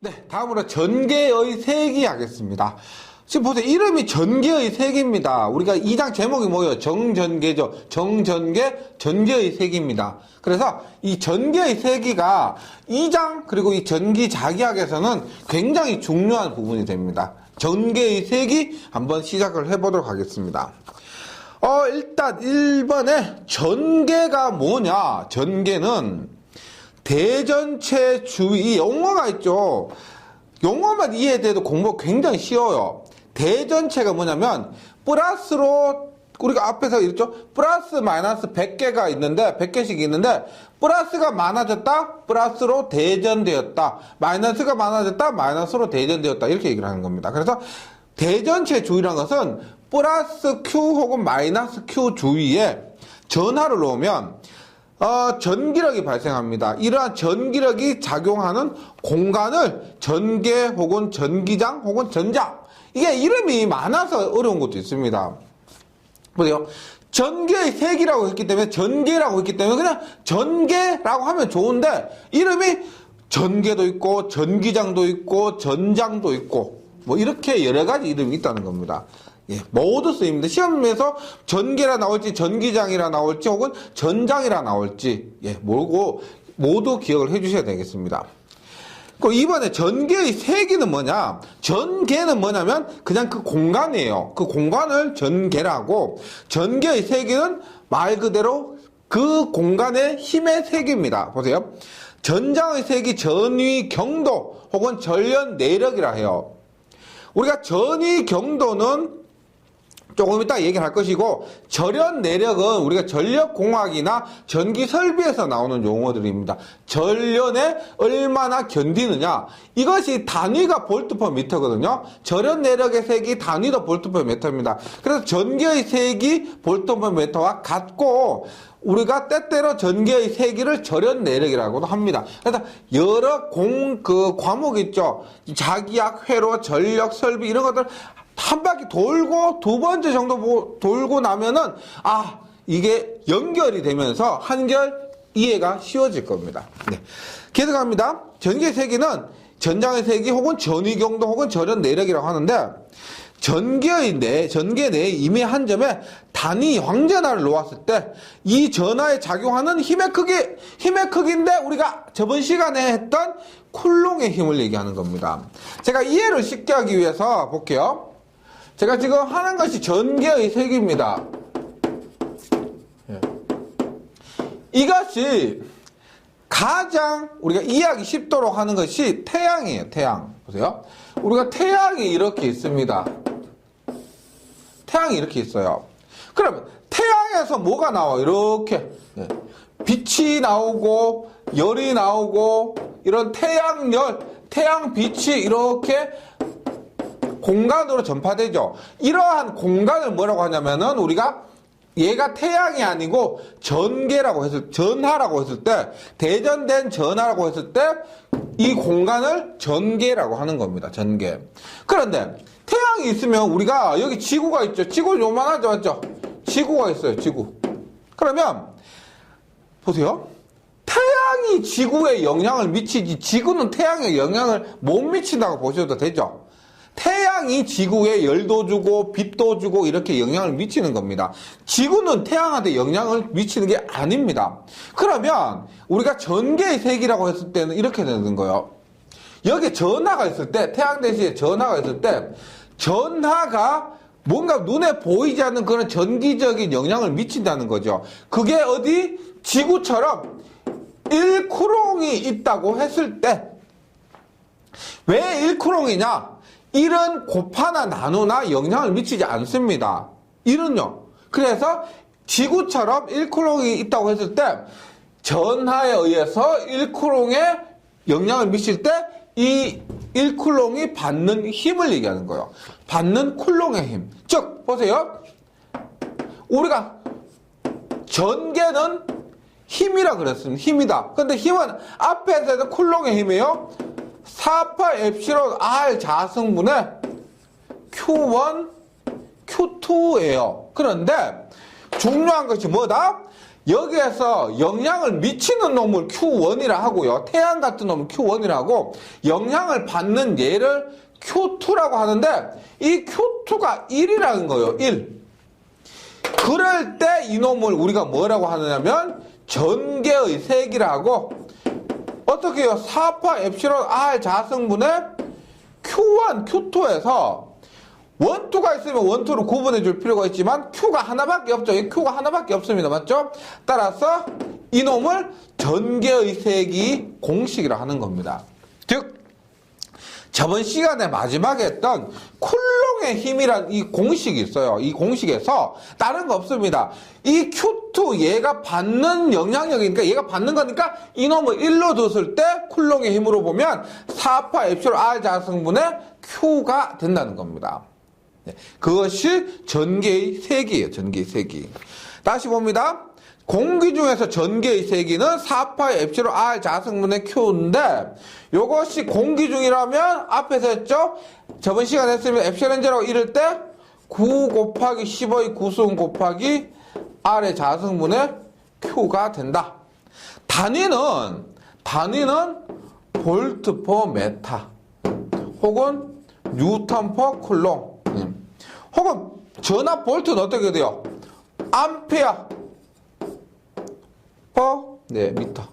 네, 다음으로 전개의 세기 하겠습니다. 지금 보세요. 이름이 전개의 세기입니다. 우리가 2장 제목이 뭐예요? 정전개죠. 정전개, 전개의 세기입니다. 그래서 이 전개의 세기가 2장 그리고 이 전기자기학에서는 굉장히 중요한 부분이 됩니다. 전개의 세기 한번 시작을 해보도록 하겠습니다. 일단 1번에 전개가 뭐냐? 전개는 대전체 주위, 용어가 있죠. 용어만 이해돼도 공부 굉장히 쉬워요. 대전체가 뭐냐면 플러스로 우리가 앞에서 이랬죠. 플러스 마이너스 100개가 있는데 100개씩 있는데 플러스가 많아졌다. 플러스로 대전되었다. 마이너스가 많아졌다. 마이너스로 대전되었다. 이렇게 얘기를 하는 겁니다. 그래서 대전체 주위라는 것은 플러스 Q 혹은 마이너스 Q 주위에 전하를 놓으면 전기력이 발생합니다. 이러한 전기력이 작용하는 공간을 전개 혹은 전기장 혹은 전장. 이게 이름이 많아서 어려운 것도 있습니다. 보세요. 전개의 세기라고 했기 때문에 전개라고 했기 때문에 그냥 전개라고 하면 좋은데 이름이 전개도 있고 전기장도 있고 전장도 있고 뭐 이렇게 여러 가지 이름이 있다는 겁니다. 예, 모두 쓰입니다. 시험에서 전개라 나올지 전기장이라 나올지 혹은 전장이라 나올지 모두 기억을 해주셔야 되겠습니다. 이번에 전개의 세기는 뭐냐? 전개는 뭐냐면 그냥 그 공간이에요. 그 공간을 전개라고, 전개의 세기는 말 그대로 그 공간의 힘의 세기입니다. 보세요. 전장의 세기 전위 경도 혹은 전련 내력이라 해요. 우리가 전위 경도는 조금 이따 얘기를 할 것이고, 절연 내력은 우리가 전력공학이나 전기설비에서 나오는 용어들입니다. 전련에 얼마나 견디느냐. 이것이 단위가 볼트/미터거든요. 절연 내력의 세기 단위도 볼트/미터입니다. 그래서 전기의 세기 볼트/미터와 같고, 우리가 때때로 전기의 세기를 절연 내력이라고도 합니다. 그래서 여러 과목 있죠. 자기약, 회로, 전력, 설비 이런 것들 한 바퀴 돌고 두 번째 정도 돌고 나면은 이게 연결이 되면서 한결 이해가 쉬워질 겁니다. 네. 계속합니다. 전기의 세기는 전장의 세기 혹은 전위경도 혹은 절연 내력이라고 하는데 전개 내에 임의 한 점에 단위 황전하를 놓았을 때 이 전하에 작용하는 힘의 크기인데 우리가 저번 시간에 했던 쿨롱의 힘을 얘기하는 겁니다. 제가 이해를 쉽게 하기 위해서 볼게요. 제가 지금 하는 것이 전개의 세기입니다. 이것이 가장 우리가 이해하기 쉽도록 하는 것이 태양이에요. 태양. 보세요. 우리가 태양이 이렇게 있습니다. 태양이 이렇게 있어요. 그러면 태양에서 뭐가 나와? 이렇게 빛이 나오고 열이 나오고 이런 태양열, 태양빛이 이렇게 공간으로 전파되죠. 이러한 공간을 뭐라고 하냐면은 우리가 얘가 태양이 아니고 전하라고 했을 때 대전된 전하라고 했을 때 이 공간을 전개라고 하는 겁니다. 전개. 그런데 태양이 있으면 우리가 여기 지구가 있죠. 지구 요만하죠, 맞죠? 지구가 있어요. 지구. 그러면 보세요. 태양이 지구에 영향을 미치지 지구는 태양에 영향을 못 미친다고 보셔도 되죠. 태양이 지구에 열도 주고 빛도 주고 이렇게 영향을 미치는 겁니다. 지구는 태양한테 영향을 미치는 게 아닙니다. 그러면 우리가 전개의 세기라고 했을 때는 이렇게 되는 거예요. 여기 전하가 있을 때, 태양 대신에 전하가 있을 때 전하가 뭔가 눈에 보이지 않는 그런 전기적인 영향을 미친다는 거죠. 그게 어디? 지구처럼 1쿠롱이 있다고 했을 때 왜 1쿠롱이냐? 1은 곱하나 나누나 영향을 미치지 않습니다. 1은요. 그래서 지구처럼 1쿠롱이 있다고 했을 때 전하에 의해서 1쿠롱에 영향을 미칠 때 이 1쿠롱이 받는 힘을 얘기하는 거예요. 받는 쿨롱의 힘. 즉 보세요. 우리가 전개는 힘이라 그랬습니다. 힘이다. 근데 힘은 앞에서는 쿨롱의 힘이에요. 4,8 엡실론 R 자승분의 Q1, Q2예요. 그런데 중요한 것이 뭐다? 여기에서 영향을 미치는 놈을 Q1이라 하고요. 태양 같은 놈을 Q1이라 하고 영향을 받는 얘를 Q2라고 하는데 이 Q2가 1이라는 거예요. 1. 그럴 때 이놈을 우리가 뭐라고 하느냐면 전개의 세기라 하고 어떻게 해요? 4파 엡실론 R 자승분의 Q1, Q2에서 원투가 있으면 원투로 구분해 줄 필요가 있지만 Q가 하나밖에 없죠. Q가 하나밖에 없습니다. 맞죠? 따라서 이놈을 전개의 세기 공식이라 하는 겁니다. 즉 저번 시간에 마지막에 했던 쿨롱의 힘이란 이 공식이 있어요. 이 공식에서 다른 거 없습니다. 이 Q2 얘가 받는 영향력이니까 얘가 받는 거니까 이놈을 1로 뒀을 때 쿨롱의 힘으로 보면 4파 엡실론 R 자승분의 Q가 된다는 겁니다. 그것이 전개의 세기예요. 전개의 세기. 다시 봅니다. 공기 중에서 전개의 세기는 4파의 엡실론 R 자승분의 Q인데 이것이 공기 중이라면 앞에서 했죠. 저번 시간에 했으면 엡실론 제로가 이럴 때 9 곱하기 10의 9승 곱하기 R의 자승분의 Q가 된다. 단위는 볼트 퍼 메타 혹은 뉴턴 퍼 쿨롱 혹은 전압 볼트는 어떻게 돼요? 암페어 퍼 미터.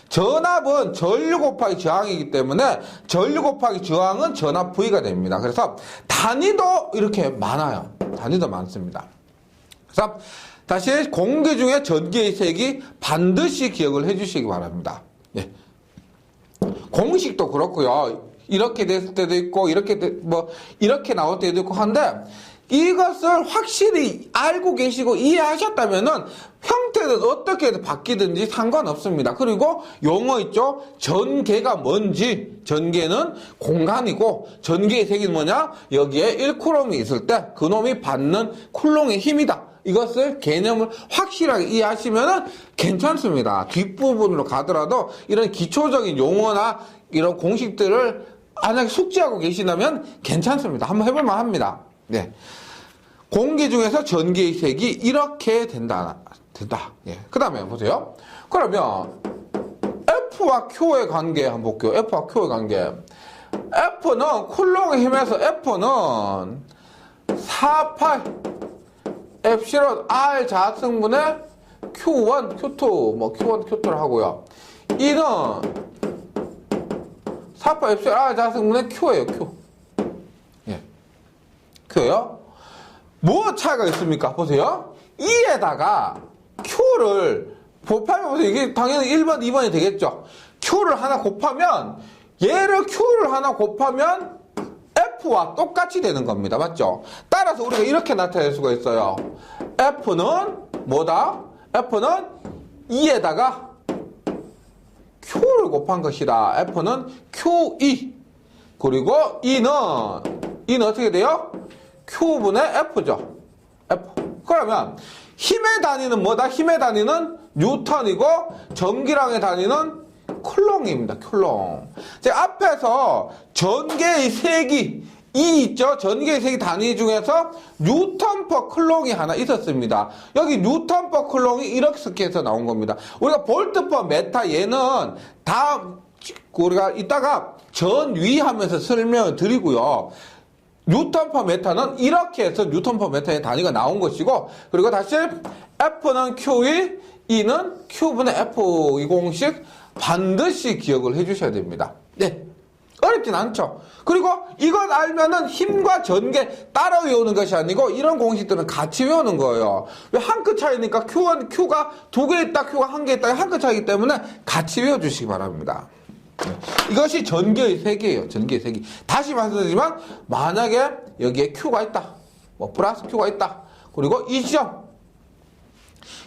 전압은 전류 곱하기 저항이기 때문에 전류 곱하기 저항은 전압 V가 됩니다. 그래서 단위도 이렇게 많아요. 단위도 많습니다. 그래서 다시 공기 중에 전기의 세기 반드시 기억을 해주시기 바랍니다. 예. 공식도 그렇고요. 이렇게 됐을 때도 있고 이렇게 나올 때도 있고 한데 이것을 확실히 알고 계시고 이해하셨다면은 형태는 어떻게 바뀌든지 상관없습니다. 그리고 용어 있죠? 전개가 뭔지. 전개는 공간이고 전개의 세기는 뭐냐? 여기에 1쿨롱이 있을 때 그놈이 받는 쿨롱의 힘이다. 이것을 개념을 확실하게 이해하시면은 괜찮습니다. 뒷부분으로 가더라도 이런 기초적인 용어나 이런 공식들을 만약에 숙지하고 계시다면 괜찮습니다. 한번 해볼만 합니다. 네. 공기 중에서 전기의 색이 이렇게 된다. 예. 그 다음에 보세요. 그러면 F와 Q의 관계 한번 볼게요. F와 Q의 관계. F는 쿨롱의 힘에서 F는 4파이 엡실론 R 자승분의 Q1, Q2, Q1, Q2를 하고요. E는 4파 엡실론 R 자승분의 Q예요, Q. 예. Q예요. 뭐 차이가 있습니까? 보세요. E에다가 Q를 곱하면 보세요. 이게 당연히 1번, 2번이 되겠죠. Q를 하나 곱하면 얘를 Q를 하나 곱하면 F와 똑같이 되는 겁니다. 맞죠? 따라서 우리가 이렇게 나타낼 수가 있어요. F는 뭐다? F는 E에다가 Q를 곱한 것이다. F는 QE. 그리고 E는 어떻게 돼요? Q분의 F죠. F. 그러면 힘의 단위는 뭐다? 힘의 단위는 뉴턴이고 전기량의 단위는 쿨롱입니다. 쿨롱. 제가 앞에서 전개의 세기 E 있죠? 전개의 세기 단위 중에서 뉴턴 퍼 쿨롱이 하나 있었습니다. 여기 뉴턴 퍼 쿨롱이 이렇게 해서 나온 겁니다. 우리가 볼트 퍼 메타 얘는 다 우리가 이따가 전위하면서 설명을 드리고요. 뉴턴 퍼 메타는 이렇게 해서 뉴턴 퍼 메타의 단위가 나온 것이고, 그리고 다시 F는 QE, E는 Q분의 F 이 공식 반드시 기억을 해주셔야 됩니다. 네. 어렵진 않죠. 그리고 이건 알면은 힘과 전개 따라 외우는 것이 아니고 이런 공식들은 같이 외우는 거예요. 왜 한 끗 차이니까 Q가 두 개 있다, Q가 한 개 있다, 한 끗 차이기 때문에 같이 외워주시기 바랍니다. 네. 이것이 전개의 세기예요. 전개의 세기. 다시 말씀드리지만 만약에 여기에 Q가 있다, 플러스 Q가 있다. 그리고 이 지점,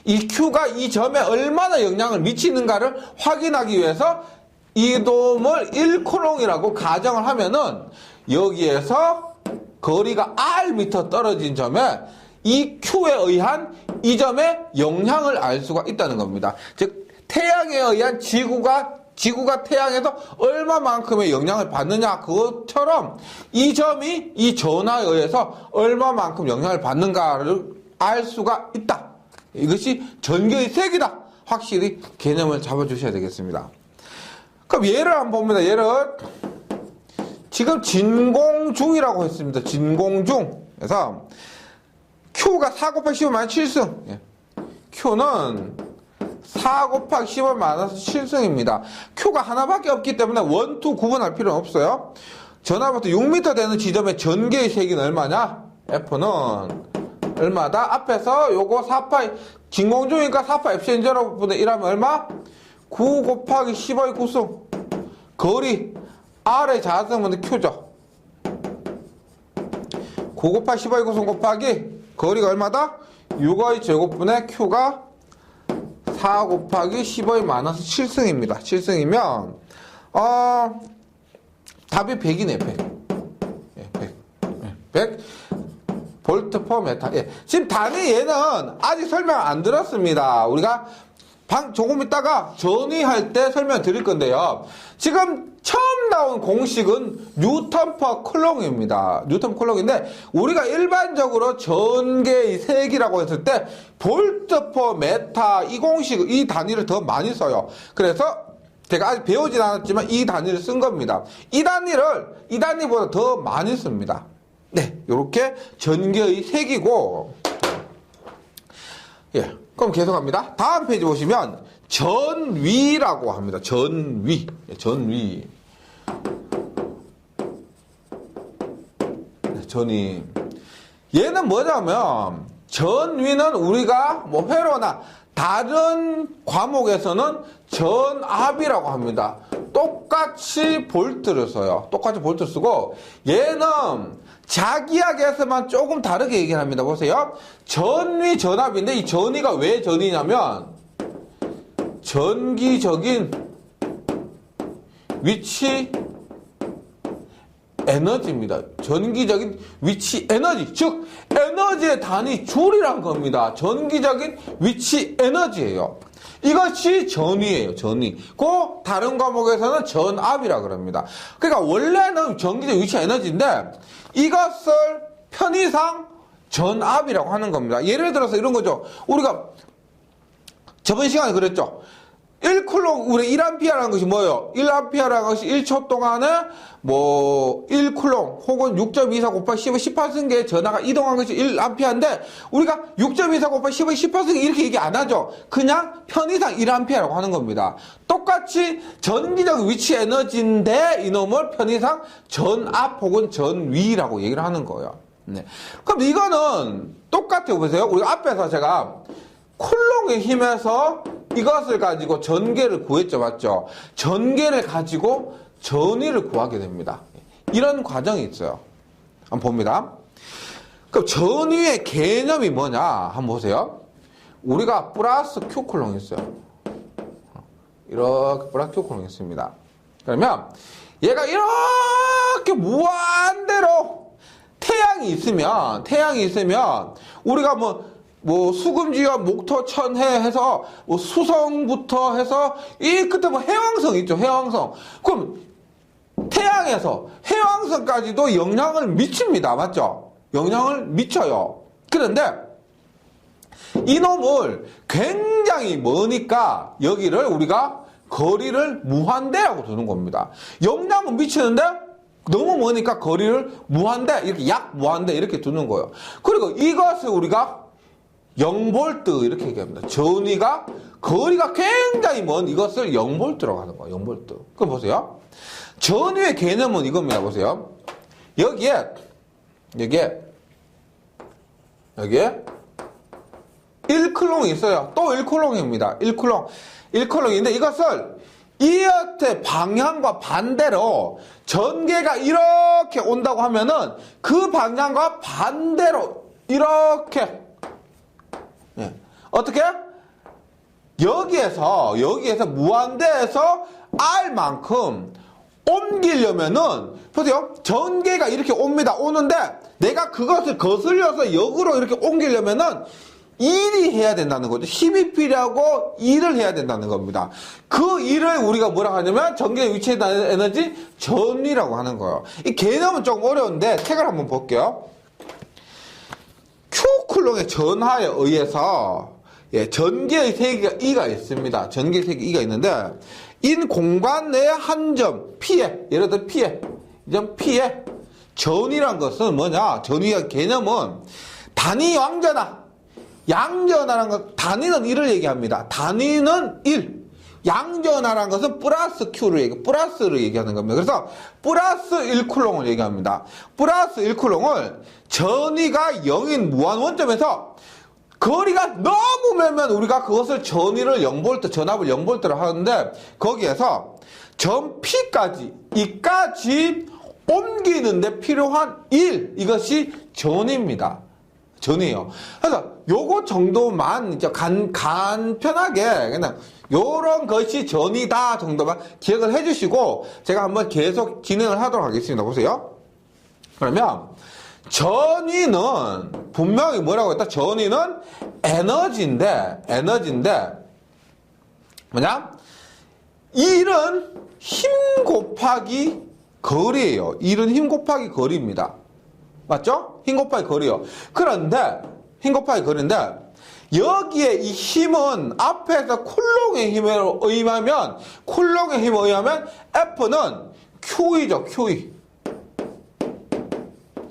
이 Q가 이 점에 얼마나 영향을 미치는가를 확인하기 위해서 이 돔을 1쿨롱이라고 가정을 하면은 여기에서 거리가 Rm 떨어진 점에 이 Q에 의한 이 점의 영향을 알 수가 있다는 겁니다. 즉 태양에 의한 지구가 태양에서 얼마만큼의 영향을 받느냐, 그것처럼 이 점이 이 전하에 의해서 얼마만큼 영향을 받는가를 알 수가 있다. 이것이 전기의 색이다. 확실히 개념을 잡아주셔야 되겠습니다. 그럼 예를 한번 봅니다. 예를 지금 진공중이라고 했습니다. 진공중. 그래서 Q가 4 곱하기 15 7승. Q는 4 곱하기 15 7승입니다. Q가 하나밖에 없기 때문에 1, 2 구분할 필요는 없어요. 전화부터 6m 되는 지점의 전개의 세기는 얼마냐? F는 얼마다? 앞에서 요거 4파이 진공중이니까 4파 엡실론 제로분의 1하면 얼마? 9 곱하기 15의 9승. 거리 R의 자성분의 Q죠. 9 곱하기 15의 9승 곱하기 거리가 얼마다? 6의 제곱분의 Q가 4 곱하기 15의 마이너스 7승입니다. 7승이면 답이 100이네. 100 볼트 퍼 메타. 지금 단위 얘는 아직 설명 안 들었습니다. 우리가 조금 있다가 전위할 때 설명 드릴 건데요. 지금 처음 나온 공식은 뉴턴 퍼 쿨롱입니다. 뉴턴 쿨롱인데 우리가 일반적으로 전개의 색이라고 했을 때 볼트 퍼 메타 이 공식, 이 단위를 더 많이 써요. 그래서 제가 아직 배우진 않았지만 이 단위를 쓴 겁니다. 이 단위보다 더 많이 씁니다. 네, 요렇게 전개의 색이고, 그럼 계속합니다. 다음 페이지 보시면 전위라고 합니다. 전위. 전위. 얘는 뭐냐면 전위는 우리가 뭐 회로나 다른 과목에서는 전압이라고 합니다. 똑같이 볼트를 써요. 똑같이 볼트를 쓰고 얘는 자기약에서만 조금 다르게 얘기를 합니다. 보세요. 전위, 전압인데 이 전위가 왜 전위냐면 전기적인 위치 에너지입니다. 전기적인 위치 에너지, 즉 에너지의 단위 줄이란 겁니다. 전기적인 위치 에너지예요. 이것이 전위예요. 전위. 그 다른 과목에서는 전압이라 그럽니다. 그러니까 원래는 전기적 위치 에너지인데 이것을 편의상 전압이라고 하는 겁니다. 예를 들어서 이런 거죠. 우리가 저번 시간에 그랬죠. 1쿨롱, 우리 1A라는 것이 뭐예요? 1A라는 것이 1초 동안에 뭐 1쿨롱 혹은 6.24 곱하기 15, 18승계의 전하가 이동한 것이 1A인데 우리가 6.24 곱하기 15, 18승 이렇게 얘기 안 하죠. 그냥 편의상 1A라고 하는 겁니다. 똑같이 전기적 위치 에너지인데 이놈을 편의상 전압 혹은 전위라고 얘기를 하는 거예요. 네. 그럼 이거는 똑같아요. 보세요. 우리 앞에서 제가 쿨롱의 힘에서 이것을 가지고 전개를 구했죠. 맞죠? 전개를 가지고 전위를 구하게 됩니다. 이런 과정이 있어요. 한번 봅니다. 그럼 전위의 개념이 뭐냐? 한번 보세요. 우리가 플러스 Q쿨롱이 있어요. 이렇게 플러스 Q쿨롱이 있습니다. 그러면 얘가 이렇게 무한대로 태양이 있으면 우리가 뭐 수금지와 목토 천해 해서 뭐 수성부터 해서 이 끝에 뭐 해왕성 있죠. 해왕성. 그럼 태양에서 해왕성까지도 영향을 미칩니다. 맞죠? 영향을 미쳐요. 그런데 이놈을 굉장히 머니까 여기를 우리가 거리를 무한대라고 두는 겁니다. 영향은 미치는데 너무 머니까 거리를 무한대, 이렇게 약 무한대 이렇게 두는 거예요. 그리고 이것을 우리가 0볼트 이렇게 얘기합니다. 전위가 거리가 굉장히 먼 이것을 0볼트라고 하는 거예요. 0볼트. 그럼 보세요. 전위의 개념은 이겁니다. 보세요. 여기에 1쿨롱이 있어요. 또 1쿨롱입니다. 1쿨롱인데 이것을 이어의 방향과 반대로 전개가 이렇게 온다고 하면은 그 방향과 반대로 이렇게 어떻게? 여기에서 무한대에서 R만큼 옮기려면은 보세요. 전개가 이렇게 옵니다. 오는데 내가 그것을 거슬려서 역으로 이렇게 옮기려면은 일이 해야 된다는 거죠. 힘이 필요하고 일을 해야 된다는 겁니다. 그 일을 우리가 뭐라고 하냐면 전기의 위치에 대한 에너지 전위라고 하는 거예요. 이 개념은 조금 어려운데 책을 한번 볼게요. Q쿨롱의 전하에 의해서 예, 전개의 세기가 E가 있습니다. 전개의 세기 E가 있는데, 인 공간 내의 한 점, P에, 예를 들어 P에, 이 점 P에, 전이란 것은 뭐냐? 전위의 개념은 단위 양전하, 양전하라는 것, 단위는 1을 얘기합니다. 단위는 1. 양전하라는 것은 플러스 Q를 플러스를 얘기하는 겁니다. 그래서 플러스 1쿨롱을 얘기합니다. 플러스 1쿨롱을 전위가 0인 무한 원점에서 거리가 너무 멀면 우리가 그것을 전위를 0V, 전압을 0V로 하는데 거기에서 점 P까지, 이까지 옮기는데 필요한 1, 이것이 전위입니다. 전이에요. 그래서 요거 정도만 이제 간편하게 그냥 요런 것이 전이다 정도만 기억을 해주시고 제가 한번 계속 진행을 하도록 하겠습니다. 보세요. 그러면 전위는 분명히 뭐라고 했다? 전위는 에너지인데 뭐냐? 일은 힘 곱하기 거리예요. 일은 힘 곱하기 거리입니다. 맞죠? 힘 곱하기 거리요. 그런데 힘 곱하기 거리인데 여기에 이 힘은 앞에서 쿨롱의 힘에 의하면 F는 Q이죠.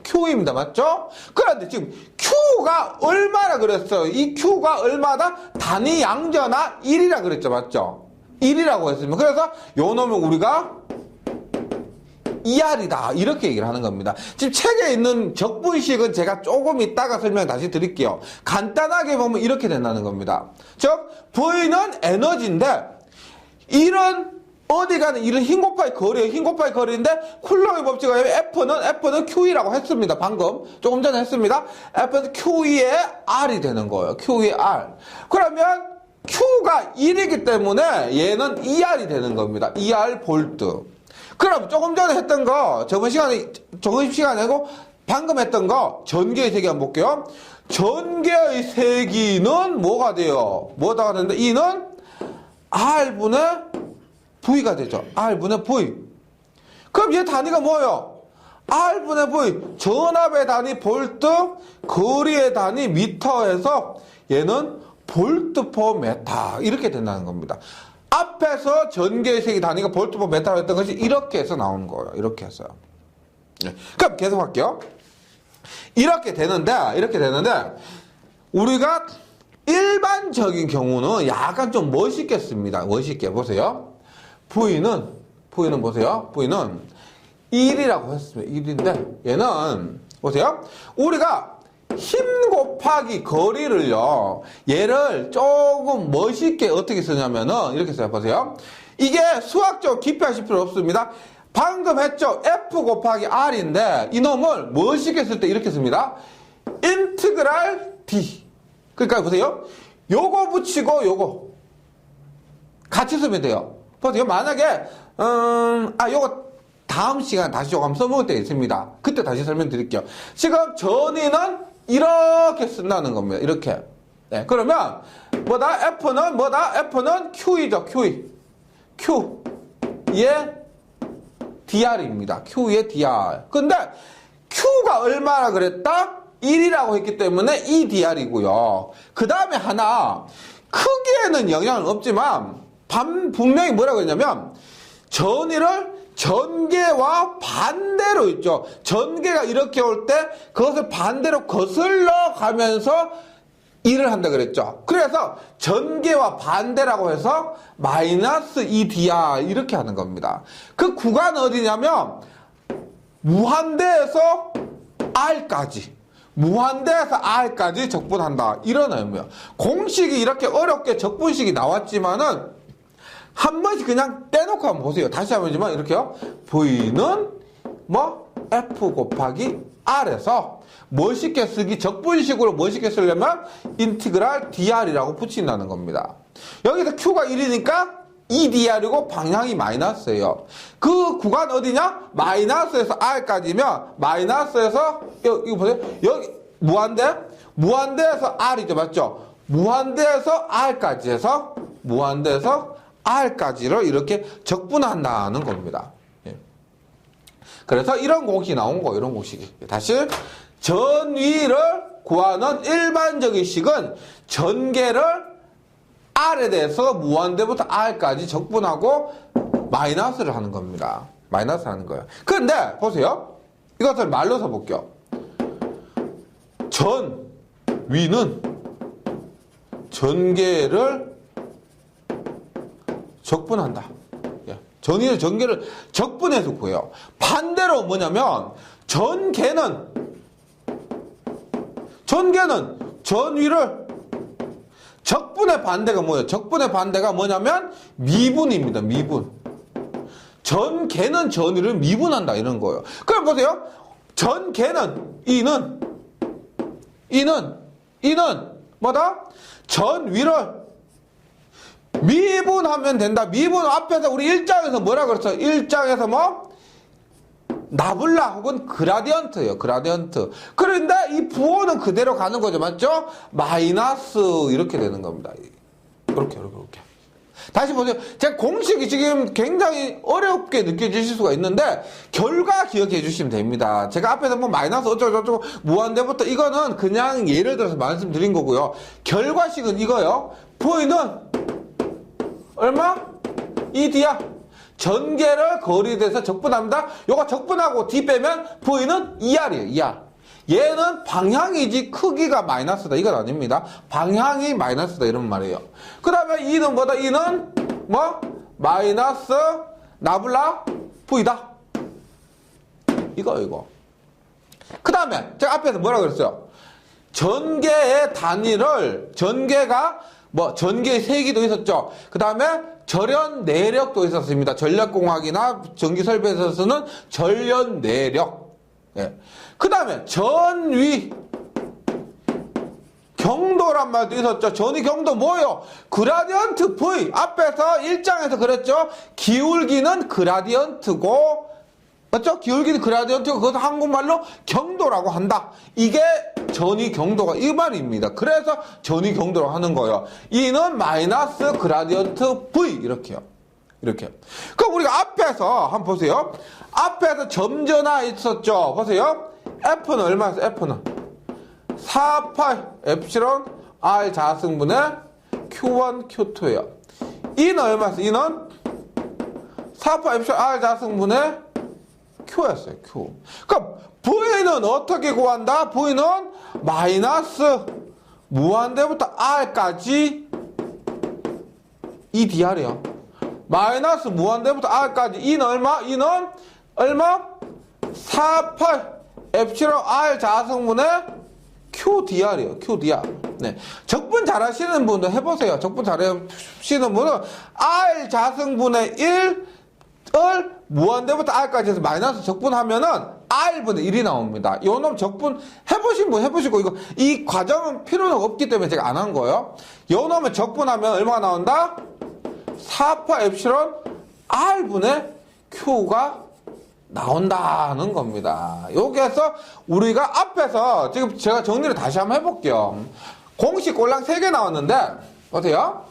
Q입니다. 맞죠? 그런데 지금 Q가 얼마나 그랬어요? 이 Q가 얼마다? 단위 양전하 1이라 그랬죠. 맞죠? 1이라고 했습니다. 그래서 요 놈은 우리가 ER이다 이렇게 얘기를 하는 겁니다. 지금 책에 있는 적분식은 제가 조금 이따가 설명 다시 드릴게요. 간단하게 보면 이렇게 된다는 겁니다. 즉 V는 에너지인데 일은 어디 가는 일은 힘 곱하기 거리예요. 힘 곱하기 거리인데 쿨롱의 법칙에 의하면 F는 Q라고 했습니다. 방금 조금 전에 했습니다. F는 Q의 R이 되는 거예요. Q의 R. 그러면 Q가 1이기 때문에 얘는 ER이 되는 겁니다. ER 볼트. 그럼 조금 전에 했던 거, 저번 시간에 아니고 방금 했던 거, 전개의 세기 한번 볼게요. 전개의 세기는 뭐가 돼요? 뭐다가 되는데, E는 R분의 V가 되죠. R분의 V. 그럼 얘 단위가 뭐예요? R분의 V. 전압의 단위 볼트, 거리의 단위 미터에서 얘는 볼트 퍼 메타. 이렇게 된다는 겁니다. 앞에서 전개의 세기 단위가 볼트 퍼 메타로 했던 것이 이렇게 해서 나오는 거예요. 이렇게 해서요. 네. 그럼 계속 할게요. 이렇게 되는데 우리가 일반적인 경우는 약간 좀 멋있겠습니다. 멋있게 보세요. V는 보세요. V는 1이라고 했습니다. 1인데 얘는 보세요. 우리가 힘 곱하기 거리를요, 얘를 조금 멋있게 어떻게 쓰냐면은, 이렇게 써요. 보세요. 이게 수학적으로 깊이하실 필요 없습니다. 방금 했죠? F 곱하기 R인데, 이놈을 멋있게 쓸 때 이렇게 씁니다. 인티그랄 D. 그러니까 보세요. 요거 붙이고 요거. 같이 쓰면 돼요. 보세요. 만약에, 요거 다음 시간 다시 조금 써먹을 때 있습니다. 그때 다시 설명드릴게요. 지금 전위는 이렇게 쓴다는 겁니다. 이렇게. 네, 그러면 뭐다? F는 뭐다? F는 Q이죠. Q의 DR입니다. Q의 DR. 근데 Q가 얼마나 그랬다? 1이라고 했기 때문에 이 DR이고요. 그 다음에 하나 크기에는 영향은 없지만 분명히 뭐라고 했냐면 전위를 전개와 반대로 있죠. 전개가 이렇게 올 때 그것을 반대로 거슬러 가면서 일을 한다 그랬죠. 그래서 전개와 반대라고 해서 마이너스 2dr 이렇게 하는 겁니다. 그 구간은 어디냐면 무한대에서 R까지. 무한대에서 R까지 적분한다. 이런 의미예요. 공식이 이렇게 어렵게 적분식이 나왔지만은 한 번씩 그냥 떼놓고 한번 보세요. 다시 한번 보지만 이렇게요. V는 뭐 F 곱하기 R에서 멋있게 쓰기 적분식으로 멋있게 쓰려면 인티그랄 DR이라고 붙인다는 겁니다. 여기서 Q가 1이니까 2DR이고 방향이 마이너스예요. 그 구간 어디냐? 마이너스에서 R까지면 마이너스에서 이거 보세요. 여기 무한대에서 R이죠. 맞죠? 무한대에서 R까지 해서 무한대에서 R까지를 이렇게 적분한다는 겁니다. 예. 그래서 이런 공식이 나온 거예요. 이런 공식이. 다시 전위를 구하는 일반적인 식은 전개를 R에 대해서 무한대부터 R까지 적분하고 마이너스를 하는 겁니다. 마이너스 하는 거예요. 그런데 보세요. 이것을 말로 써볼게요. 위는 전개를 적분한다. 전위를 전개를 적분해서 구해요. 반대로 뭐냐면 전개는 전위를 적분의 반대가 뭐예요? 적분의 반대가 뭐냐면 미분입니다. 미분. 전개는 전위를 미분한다 이런 거예요. 그럼 보세요. 전개는 이는 뭐다? 전위를 미분하면 된다. 미분 앞에서 우리 1장에서 뭐라 그랬어요? 1장에서 뭐? 나블라 혹은 그라디언트예요. 그라디언트. 그런데 이 부호는 그대로 가는 거죠. 맞죠? 마이너스 이렇게 되는 겁니다. 이렇게. 다시 보세요. 제가 공식이 지금 굉장히 어렵게 느껴지실 수가 있는데 결과 기억해 주시면 됩니다. 제가 앞에서 뭐 마이너스 어쩌고저쩌고 무한대부터 이거는 그냥 예를 들어서 말씀드린 거고요. 결과식은 이거요. 부호는 얼마? 2D야. 전개를 거리대에서 적분합니다. 요거 적분하고 D 빼면 부호는 2R이에요. 2R. 얘는 방향이지 크기가 마이너스다. 이건 아닙니다. 방향이 마이너스다. 이런 말이에요. 그 다음에 E는 뭐다? E는 뭐? 마이너스 나블라 V다. 이거. 그 다음에 제가 앞에서 뭐라 그랬어요? 전개의 단위를 전개가 뭐 전개의 세기도 있었죠. 그 다음에 절연 내력도 있었습니다. 전력공학이나 전기설비에서 쓰는 절연 내력. 예. 그 다음에 전위 경도란 말도 있었죠. 전위 경도 뭐예요? 그라디언트 V. 앞에서 1장에서 그랬죠. 기울기는 그라디언트고, 맞죠? 기울기는 그라디언트고 그것을 한국말로 경도라고 한다. 이게 전위 경도가 이 말입니다. 그래서 전위 경도라고 하는 거예요. 이는 마이너스 그라디언트 V 이렇게요. 이렇게. 그럼 우리가 앞에서 한번 보세요. 앞에서 점전화 있었죠. 보세요. F는 얼마였어요? F는 4파이 엡실론 R 자승분의 Q1, Q2예요. E는 얼마였어요? E는 4파이 엡실론 R 자승분의 Q였어요. Q. 그럼 V는 어떻게 구한다? V는 마이너스 무한대부터 R까지 EDR이요. 마이너스 무한대부터 R까지 E는 얼마? E는 얼마? 4파이 엡실론 R 자성분의 QDR이에요. QDR. 네. 적분 잘하시는 분들 해보세요. 적분 잘하시는 분은 R 자성분의 1을 무한대부터 R까지 해서 마이너스 적분하면은 R분의 1이 나옵니다. 요 놈 적분 해보신 분 해보시고 이 과정은 필요는 없기 때문에 제가 안 한 거예요. 요 놈을 적분하면 얼마가 나온다? 4파 엡실론 R분의 Q가 나온다는 겁니다. 여기에서 우리가 앞에서 지금 제가 정리를 다시 한번 해볼게요. 공식 꼴랑 3개 나왔는데 어때요?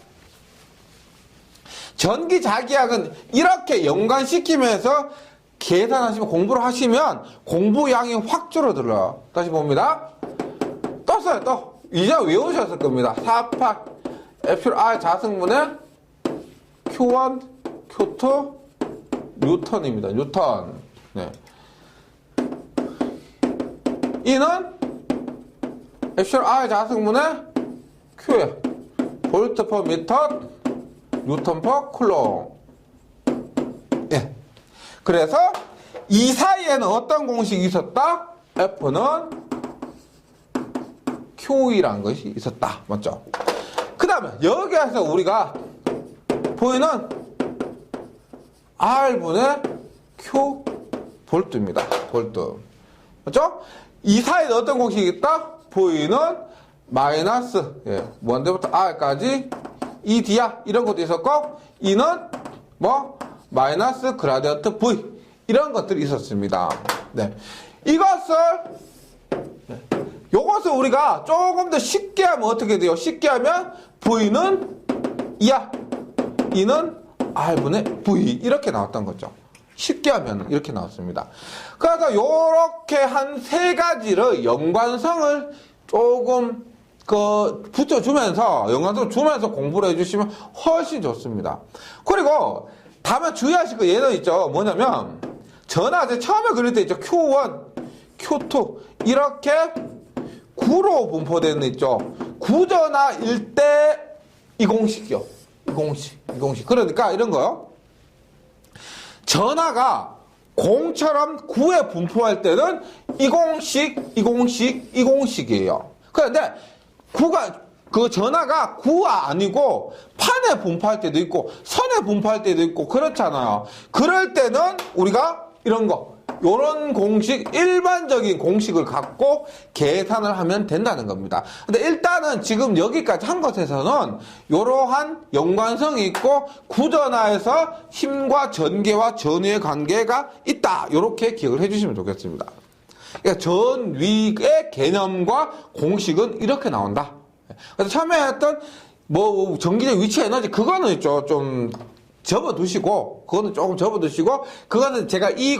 전기자기약은 이렇게 연관시키면서 계산하시면 공부를 하시면 공부량이 확 줄어들어요. 다시 봅니다. 떴어요. 또 이제 외우셨을 겁니다. 4파 엡실론 R 자승분의 Q1, Q2 뉴턴입니다. 뉴턴. 네. E는 엡실론 R 자승분의 Q에 볼트 퍼 미터 뉴턴 퍼 쿨롱. 예. 그래서 이 사이에는 어떤 공식이 있었다? F는 QE라는 것이 있었다. 맞죠? 그 다음에 여기에서 우리가 보이는 R분의 Q 볼트입니다. 볼트. 맞죠? 이 사이에 어떤 공식이 있다? 보이는 마이너스, 무한대부터 R까지 ED야. 이런 것도 있었고, E는 뭐, 마이너스 그라디언트 V. 이런 것들이 있었습니다. 네. 요것을 우리가 조금 더 쉽게 하면 어떻게 돼요? 쉽게 하면 V는 E야. E는 R분의 V. 이렇게 나왔던 거죠. 쉽게 하면 이렇게 나왔습니다. 그래서 요렇게 한 3가지를 연관성을 조금 붙여주면서 연관성 주면서 공부를 해주시면 훨씬 좋습니다. 그리고 다만 주의하실 거 얘는 있죠. 뭐냐면 전화 처음에 그릴 때 있죠. Q1, Q2 이렇게 구로 분포되는 거 있죠. 구전화일 때 이 공식이요. 이 공식. 그러니까 이런 거요. 전화가 공처럼 구에 분포할 때는 이 공식이에요. 그런데 전화가 구가 아니고 판에 분포할 때도 있고 선에 분포할 때도 있고 그렇잖아요. 그럴 때는 우리가 요런 공식, 일반적인 공식을 갖고 계산을 하면 된다는 겁니다. 근데 일단은 지금 여기까지 한 것에서는 이러한 연관성이 있고 구전화에서 힘과 전개와 전위의 관계가 있다. 이렇게 기억을 해주시면 좋겠습니다. 그러니까 전위의 개념과 공식은 이렇게 나온다. 그래서 처음에 했던 전기적 위치 에너지 그거는 있죠. 좀 접어두시고 그거는 제가 이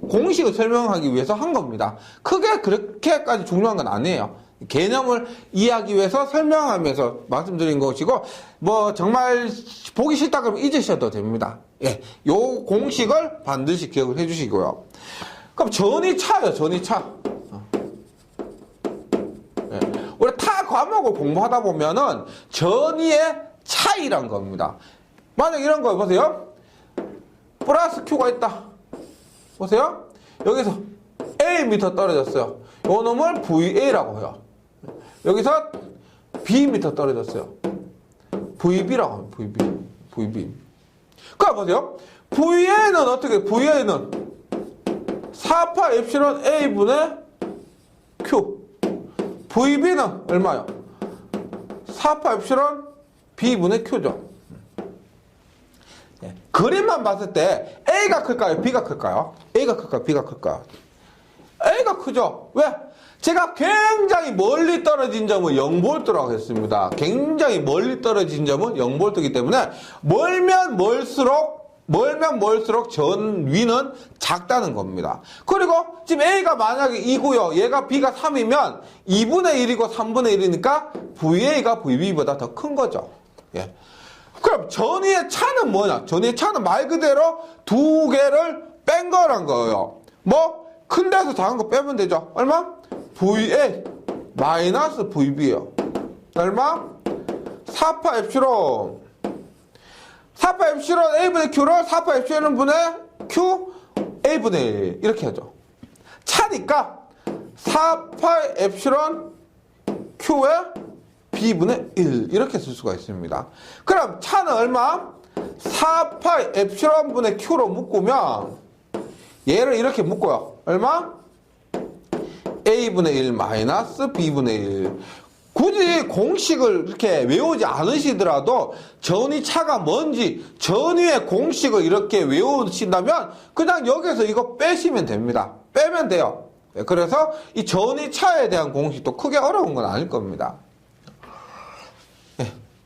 공식을 설명하기 위해서 한 겁니다. 크게 그렇게까지 중요한 건 아니에요. 개념을 이해하기 위해서 설명하면서 말씀드린 것이고 정말 보기 싫다 그러면 잊으셔도 됩니다. 예, 요 공식을 반드시 기억을 해주시고요. 그럼 전위차요. 예, 우리 타 과목을 공부하다 보면은 전위의 차이란 겁니다. 만약 이런 거 보세요. 플러스 Q가 있다. 보세요. 여기서 Am 떨어졌어요. 요 놈을 VA라고 해요. 여기서 Bm 떨어졌어요. VB라고 합니다. VB. 그럼 보세요. VA는 어떻게? VA는 4파 엡실론 A분의 Q. VB는 얼마요? 4파 엡실론 B분의 Q죠. 그림만 봤을 때 A가 클까요? B가 클까요? A가 클까요? B가 클까요? A가 크죠? 왜? 제가 굉장히 멀리 떨어진 점은 0V라고 했습니다. 굉장히 멀리 떨어진 점은 0V이기 때문에 멀면 멀수록 전위는 작다는 겁니다. 그리고 지금 A가 만약에 2고요. 얘가 B가 3이면 2분의 1이고 3분의 1이니까 VA가 VB보다 더 큰 거죠. 예. 그럼 전위의 차는 뭐냐? 전위의 차는 말 그대로 두 개를 뺀 거란 거예요. 큰 데서 작은 거 빼면 되죠. 얼마? VA 마이너스 VB예요. 얼마? 4파 엡실론. 4파 엡실론 A분의 Q를 4파 엡실론 분의 Q A분의 1 이렇게 하죠. 차니까 4파 엡실론 Q의 B분의 1 이렇게 쓸 수가 있습니다. 그럼 차는 얼마? 4파 엡실론 분의 Q로 묶으면 얘를 이렇게 묶어요. 얼마? A분의 1 마이너스 B분의 1. 굳이 공식을 이렇게 외우지 않으시더라도 전위 차가 뭔지 전위의 공식을 이렇게 외우신다면 그냥 여기서 이거 빼시면 됩니다. 빼면 돼요. 그래서 이 전위 차에 대한 공식도 크게 어려운 건 아닐 겁니다.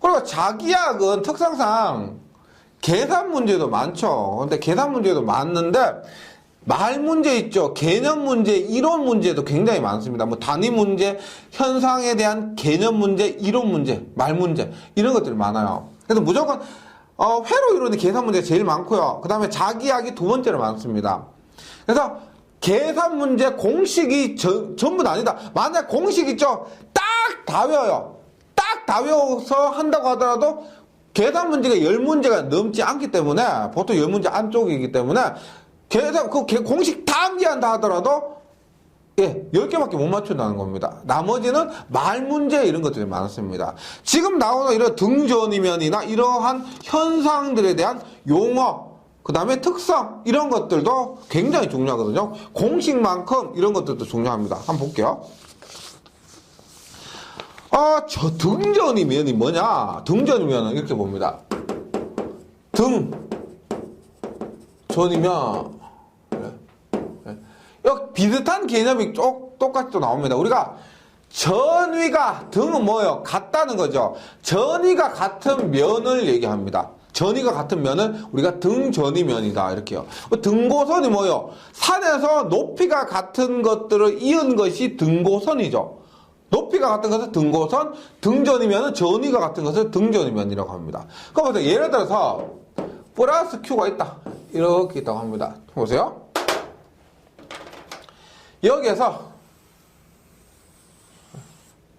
그리고 자기학은 특성상 계산 문제도 많죠. 근데 계산 문제도 많는데 말 문제 있죠. 개념 문제, 이론 문제도 굉장히 많습니다. 단위 문제, 현상에 대한 개념 문제, 이론 문제, 말 문제 이런 것들이 많아요. 그래서 무조건 회로 이론의 계산 문제가 제일 많고요. 그 다음에 자기학이 두 번째로 많습니다. 그래서 계산 문제 공식이 전부 다 아니다. 만약 공식 있죠. 딱 다 외워요. 딱 다 외워서 한다고 하더라도 계산 문제가 10문제가 넘지 않기 때문에 보통 10문제 안쪽이기 때문에 공식 다 암기한다 하더라도 10개밖에 못 맞춘다는 겁니다. 나머지는 말 문제 이런 것들이 많습니다. 지금 나오는 이런 등전이면이나 이러한 현상들에 대한 용어, 그 다음에 특성 이런 것들도 굉장히 중요하거든요. 공식만큼 이런 것들도 중요합니다. 한번 볼게요. 저 등전이면이 뭐냐? 등전이면은 이렇게 봅니다. 전이면 비슷한 개념이 똑같이 또 나옵니다. 우리가 전위가 등은 뭐예요? 같다는 거죠. 전위가 같은 면을 얘기합니다. 전위가 같은 면을 우리가 등전위면이다 이렇게요. 등고선이 뭐예요? 산에서 높이가 같은 것들을 이은 것이 등고선이죠. 높이가 같은 것을 등고선, 등전이면 전위가 같은 것을 등전이면이라고 합니다. 그럼 보세요. 예를 들어서 플러스 Q가 있다. 이렇게 있다고 합니다. 보세요. 여기에서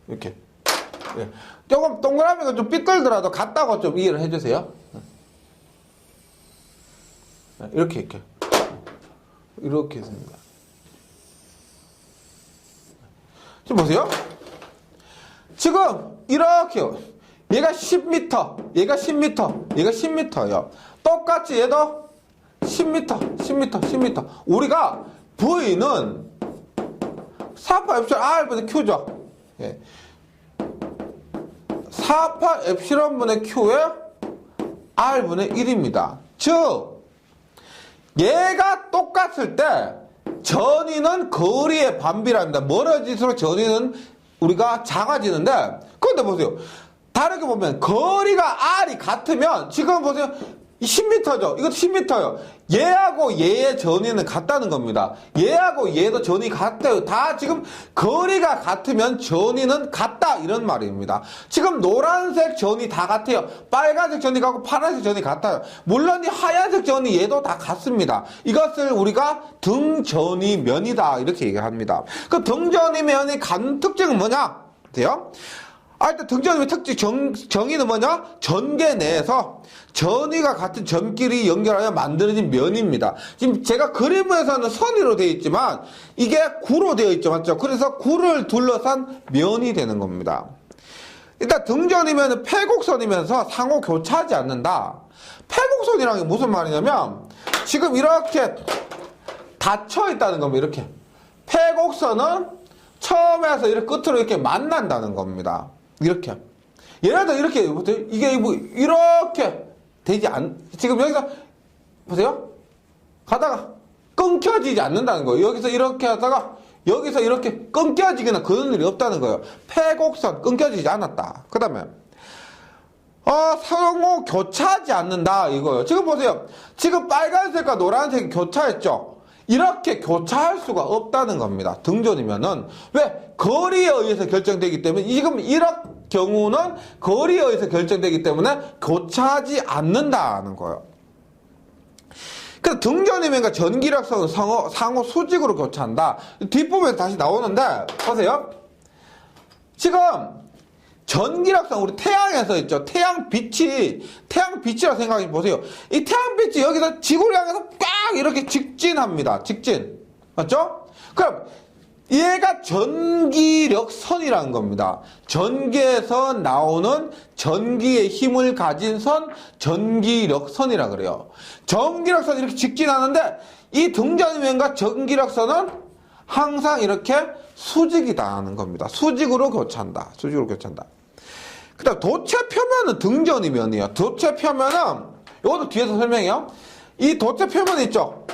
이렇게 조금 동그라미가 좀 삐뚤더라도 같다고 좀 이해를 해주세요. 이렇게 있습니다. 지금 보세요. 지금 이렇게요. 얘가 10m, 얘가 10m, 얘가 10m예요. 똑같이 얘도 10m, 10m, 10m. 우리가 V는 4파 엡실론 R분의 Q죠. 예. 4파 엡실론분의 Q에 R분의 1입니다. 즉, 얘가 똑같을 때 전위는 거리의 반비례합니다. 멀어질수록 전위는 우리가 작아지는데, 그런데 보세요. 다르게 보면 거리가 R이 같으면 지금 보세요. 10m죠. 이것도 10m예요. 얘하고 얘의 전위는 같다는 겁니다. 얘하고 얘도 전위 같아요. 다 지금 거리가 같으면 전위는 같다 이런 말입니다. 지금 노란색 전위 다 같아요. 빨간색 전위 같고 파란색 전위 같아요. 물론 이 하얀색 전위 얘도 다 같습니다. 이것을 우리가 등전위면이다 이렇게 얘기합니다. 그 등전위면의 특징은 뭐냐? 보세요. 일단 등전위의 특징 정의는 뭐냐? 전개 내에서 전위가 같은 점끼리 연결하여 만들어진 면입니다. 지금 제가 그림에서는 선으로 되어 있지만 이게 구로 되어 있죠, 맞죠? 그래서 구를 둘러싼 면이 되는 겁니다. 일단 등전이면 패곡선이면서 상호 교차하지 않는다. 패곡선이라는 게 무슨 말이냐면 지금 이렇게 닫혀 있다는 겁니다. 이렇게 패곡선은 처음에서 이렇게 끝으로 이렇게 만난다는 겁니다. 이렇게. 예를 들어 이렇게 이게 뭐 이렇게 되지 지금 여기서 보세요. 가다가 끊겨지지 않는다는 거예요. 여기서 이렇게 하다가 여기서 이렇게 끊겨지거나 그런 일이 없다는 거예요. 패곡선 끊겨지지 않았다. 그 다음에 상호 교차하지 않는다 이거예요. 지금 보세요. 지금 빨간색과 노란색이 교차했죠. 이렇게 교차할 수가 없다는 겁니다. 등전이면은. 왜? 거리에 의해서 결정되기 때문에, 지금 이런 경우는 거리에 의해서 결정되기 때문에 교차하지 않는다는 거예요. 그래서 등전이면과 전기력선은 상호 수직으로 교차한다. 뒷부분에 다시 나오는데, 보세요. 지금 전기력선, 우리 태양에서 있죠. 태양빛이라고 생각해 보세요. 이 태양빛이 여기서 지구를 향해서 꽉 이렇게 직진합니다. 직진. 맞죠? 그럼 얘가 전기력선이라는 겁니다. 전기에서 나오는 전기의 힘을 가진 선, 전기력선이라 그래요. 전기력선이 이렇게 직진하는데 이 등전면과 전기력선은 항상 이렇게 수직이다 하는 겁니다. 수직으로 교차한다. 수직으로 교차한다. 그 다음 도체 표면은 등전이면이에요. 도체 표면은 이것도 뒤에서 설명해요. 이 도체 표면 있죠.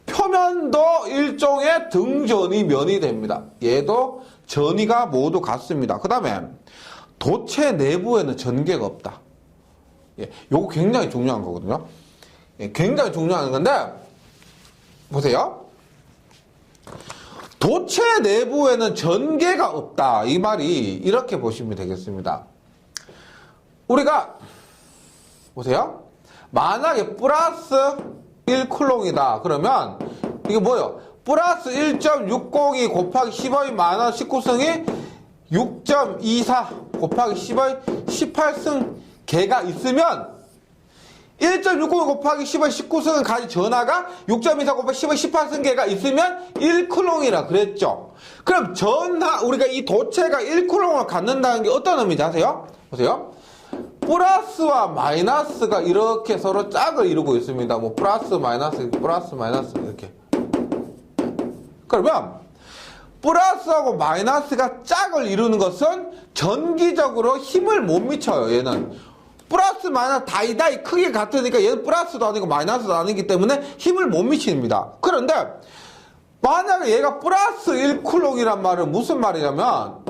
표면도 일종의 등전이면이 됩니다. 얘도 전위가 모두 같습니다. 그 다음에 도체 내부에는 전개가 없다. 요거 굉장히 중요한 거거든요. 굉장히 중요한 건데 보세요. 도체 내부에는 전개가 없다. 이 말이 이렇게 보시면 되겠습니다. 우리가 보세요. 만약에 플러스 1쿨롱이다. 그러면 이게 뭐예요? 플러스 1.602 곱하기 10의 마이너스 19승이 6.24 곱하기 10의 18승 개가 있으면 1.602 곱하기 10의 19승은 가진 전하가 6.24 곱하기 10의 18승계가 있으면 1쿨롱이라 그랬죠. 그럼 우리가 이 도체가 1쿨롱을 갖는다는 게 어떤 의미인지 아세요? 보세요. 플러스와 마이너스가 이렇게 서로 짝을 이루고 있습니다. 뭐 플러스 마이너스 이렇게. 그러면 플러스하고 마이너스가 짝을 이루는 것은 전기적으로 힘을 못 미쳐요. 얘는 플러스 마이너스 다이다이 크게 같으니까 얘는 플러스도 아니고 마이너스도 아니기 때문에 힘을 못 미칩니다. 그런데 만약에 얘가 플러스 1쿨롱이란 말은 무슨 말이냐면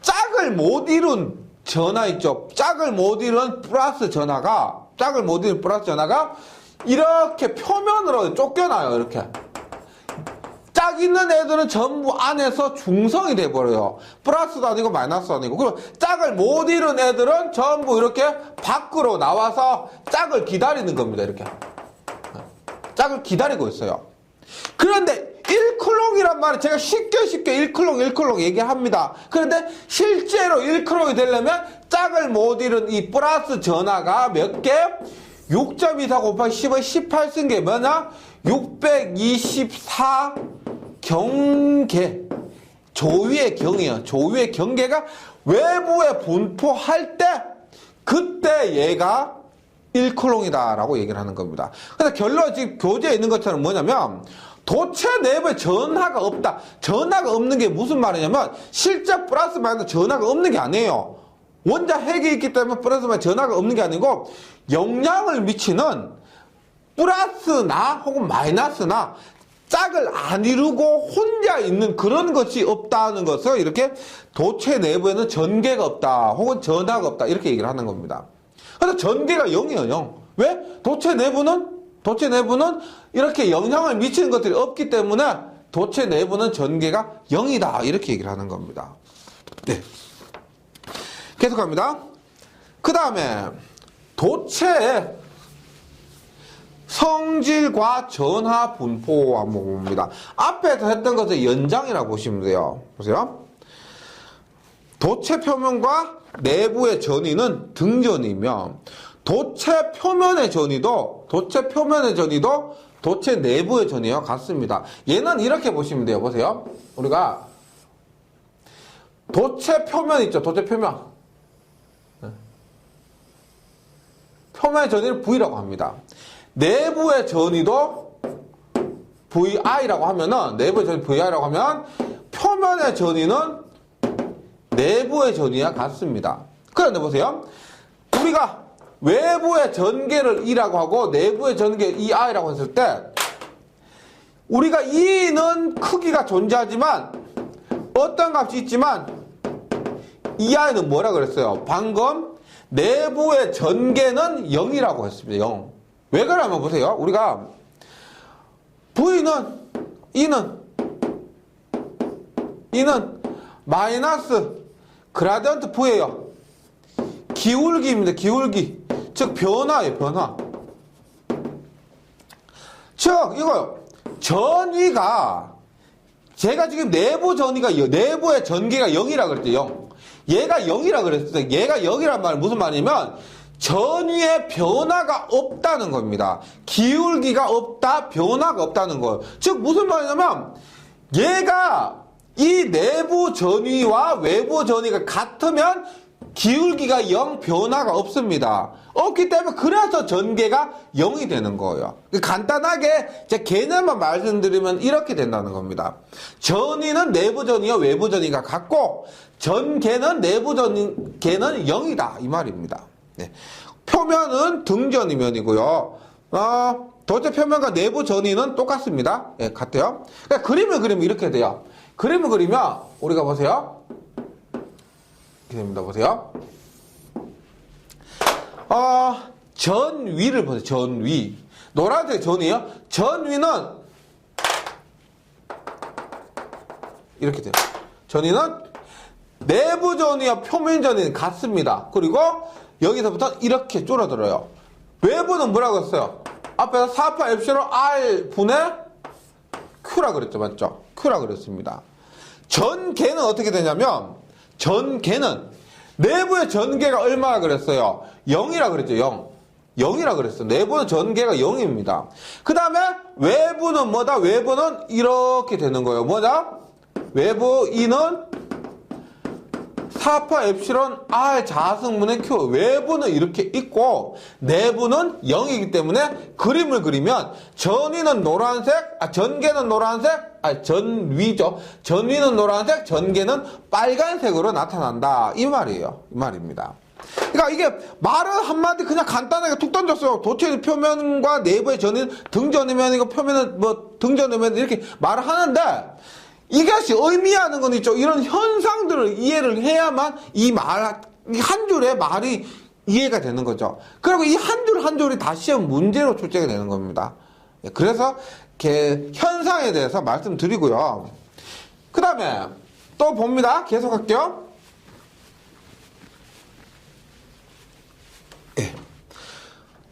짝을 못 이룬 전하 있죠. 짝을 못 이룬 플러스 전하가 이렇게 표면으로 쫓겨나요. 이렇게 짝 있는 애들은 전부 안에서 중성이 돼버려요. 플러스도 아니고 마이너스도 아니고. 그리고 짝을 못 이룬 애들은 전부 이렇게 밖으로 나와서 짝을 기다리는 겁니다. 이렇게. 짝을 기다리고 있어요. 그런데 1클록이란 말은 제가 쉽게 1클록 얘기합니다. 그런데 실제로 1클록이 되려면 짝을 못 이룬 이 플러스 전하가 몇 개? 6.24 곱하기 10의 18 쓴 게 뭐냐? 624 경계. 조위의 경이에요. 조위의 경계가 외부에 분포할 때 그때 얘가 1클록이다 라고 얘기를 하는 겁니다. 그래서 결론 지금 교재에 있는 것처럼 뭐냐면 도체 내부에 전하가 없다. 전하가 없는 게 무슨 말이냐면 실제 플러스 마이너스 전하가 없는 게 아니에요. 원자 핵이 있기 때문에 플러스 마이너스 전하가 없는 게 아니고 영향을 미치는 플러스나 혹은 마이너스나 짝을 안 이루고 혼자 있는 그런 것이 없다는 것을 이렇게 도체 내부에는 전개가 없다 혹은 전하가 없다 이렇게 얘기를 하는 겁니다. 그래서 전개가 0이에요. 0. 왜? 도체 내부는 이렇게 영향을 미치는 것들이 없기 때문에 도체 내부는 전개가 0이다 이렇게 얘기를 하는 겁니다. 네. 계속합니다. 그 다음에 도체의 성질과 전하 분포 한번 봅니다. 앞에서 했던 것의 연장이라고 보시면 돼요. 보세요. 도체 표면과 내부의 전위는 등전이며 도체 표면의 전위도 도체 내부의 전위와 같습니다. 얘는 이렇게 보시면 돼요. 보세요. 우리가 도체 표면 있죠. 도체 표면. 표면의 전위를 V라고 합니다. 내부의 전위도 VI라고 하면은 내부의 전위 VI라고 하면 표면의 전위는 내부의 전위와 같습니다. 그런데 보세요. 우리가 외부의 전개를 E라고 하고 내부의 전개를 EI라고 했을 때 우리가 E는 크기가 존재하지만 어떤 값이 있지만 EI는 뭐라 그랬어요? 방금 내부의 전개는 0이라고 했습니다. 0. 왜 그러냐면 보세요. 우리가 V는 E는 마이너스 그라디언트 V예요. 기울기입니다. 기울기. 즉 변화예요. 변화. 즉 이거요. 전위가 제가 지금 내부 전위가 내부의 전개가 0이라 그랬죠. 0. 얘가 0이라 그랬어요. 얘가 0이란 말은 무슨 말이냐면 전위의 변화가 없다는 겁니다. 기울기가 없다, 변화가 없다는 거예요. 즉 무슨 말이냐면 얘가 이 내부 전위와 외부 전위가 같으면 기울기가 0, 변화가 없습니다. 없기 때문에 그래서 전개가 0이 되는 거예요. 간단하게 제 개념만 말씀드리면 이렇게 된다는 겁니다. 전위는 내부 전위와 외부 전위가 같고 전개는 내부 전개는 0이다 이 말입니다. 네. 표면은 등전이면이고요. 도체 표면과 내부 전위는 똑같습니다. 네, 같아요. 그러니까 그림을 그리면 이렇게 돼요. 그림을 그리면 우리가 보세요. 이렇게 됩니다. 보세요. 전위를 보세요. 전위. 노란색 전위예요. 전위는 이렇게 돼요. 전위는 내부 전위와 표면 전위는 같습니다. 그리고 여기서부터 이렇게 줄어들어요. 외부는 뭐라고 했어요? 앞에서 4파 엡실론 R 분의 Q라 그랬죠. 맞죠? Q라 그랬습니다. 전개는 어떻게 되냐면 전개는 내부의 전개가 얼마나 그랬어요? 0이라 그랬죠. 0. 0이라 그랬어요. 내부는 전개가 0입니다. 그 다음에 외부는 뭐다? 외부는 이렇게 되는 거예요. 뭐다? 외부 E는 4파 엡실론 R 자승분의 Q. 외부는 이렇게 있고 내부는 0이기 때문에 그림을 그리면 전위는 노란색, 전개는 노란색, 전위죠. 전위는 노란색, 전개는 빨간색으로 나타난다. 이 말이에요. 이 말입니다. 그러니까 이게 말은 한마디 그냥 간단하게 툭 던졌어요. 도체 표면과 내부의 전위는 등전이면 이거 표면은 뭐 등전이면 이렇게 말을 하는데 이것이 의미하는 건 있죠. 이런 현상들을 이해를 해야만 이 한 줄의 말이 이해가 되는 거죠. 그리고 이 한 줄 한 줄이 다시 시험 문제로 출제가 되는 겁니다. 그래서 이렇게 현상에 대해서 말씀드리고요. 그 다음에 또 봅니다. 계속 할게요. 예.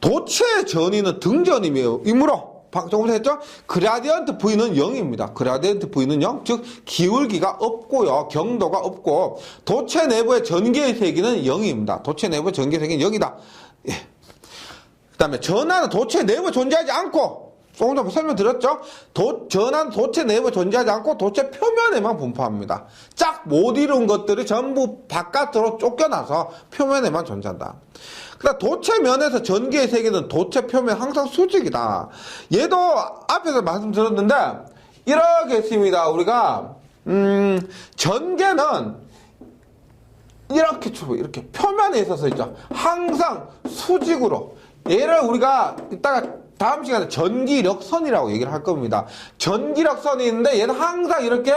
도체의 전위는 등전이며 이므로 조금 전에 했죠? 그라디언트 V는 0입니다. 그라디언트 V는 0, 즉 기울기가 없고요. 경도가 없고 도체 내부의 전기의 세기는 0입니다. 도체 내부의 전기의 세기는 0이다. 예. 그 다음에 전하는 도체 내부에 존재하지 않고 조금 전에 설명드렸죠? 전하는 도체 내부에 존재하지 않고 도체 표면에만 분포합니다. 짝 못 이룬 것들이 전부 바깥으로 쫓겨나서 표면에만 존재한다. 그러니까 도체 면에서 전기의 세기는 도체 표면 항상 수직이다. 얘도 앞에서 말씀드렸는데 이렇게 했습니다. 우리가 전개는 이렇게 표면에 있어서 있죠. 항상 수직으로. 얘를 우리가 이따가 다음 시간에 전기력선이라고 얘기를 할 겁니다. 전기력선이 있는데 얘는 항상 이렇게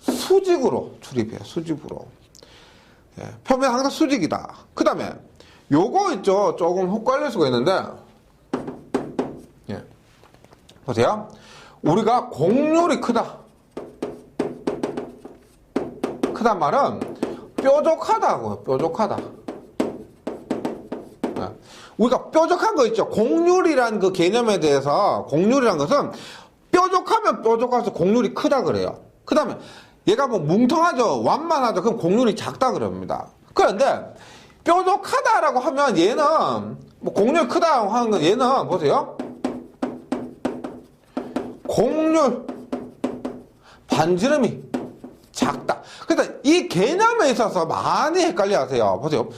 수직으로 출입해요. 수직으로. 예, 표면 항상 수직이다. 그 다음에 요거 있죠. 조금 헛갈릴 수가 있는데, 예. 보세요. 우리가 곡률이 크다. 크단 말은 뾰족하다고요. 뾰족하다. 예. 우리가 뾰족한 거 있죠. 곡률이란 그 개념에 대해서, 곡률이란 것은 뾰족하면 뾰족해서 곡률이 크다 그래요. 그 다음에 얘가 뭐 뭉텅하죠. 완만하죠. 그럼 곡률이 작다 그럽니다. 그런데 뾰족하다라고 하면 얘는 뭐 곡률 크다고 하는 건 얘는 보세요. 곡률 반지름이 작다. 그래서 이 개념에 있어서 많이 헷갈려 하세요. 보세요.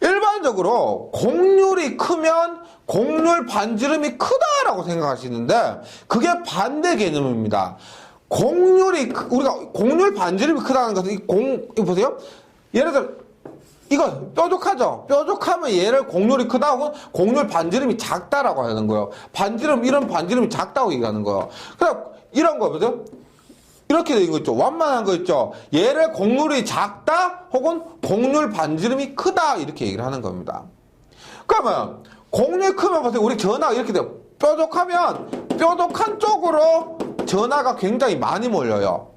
일반적으로 곡률이 크면 곡률 반지름이 크다라고 생각하시는데 그게 반대 개념입니다. 우리가 곡률 반지름이 크다는 것은 이거 보세요. 예를 들어 이거 뾰족하죠? 뾰족하면 얘를 곡률이 크다고 곡률 반지름이 작다라고 하는 거예요. 이런 반지름이 작다고 얘기하는 거예요. 그럼 이런 거 보세요. 이렇게 된 거 있죠. 완만한 거 있죠. 얘를 곡률이 작다 혹은 곡률 반지름이 크다 이렇게 얘기를 하는 겁니다. 그러면 곡률이 크면 보세요. 우리 전하가 이렇게 돼요. 뾰족하면 뾰족한 쪽으로 전하가 굉장히 많이 몰려요.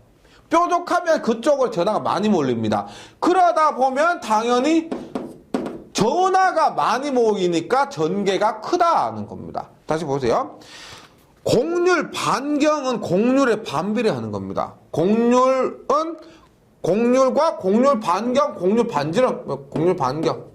뾰족하면 그쪽으로 전하가 많이 몰립니다. 그러다 보면 당연히 전하가 많이 모이니까 전개가 크다는 겁니다. 다시 보세요. 곡률 반경은 곡률에 반비례하는 겁니다. 곡률은 곡률과 곡률 반경, 곡률 반지름, 곡률 반경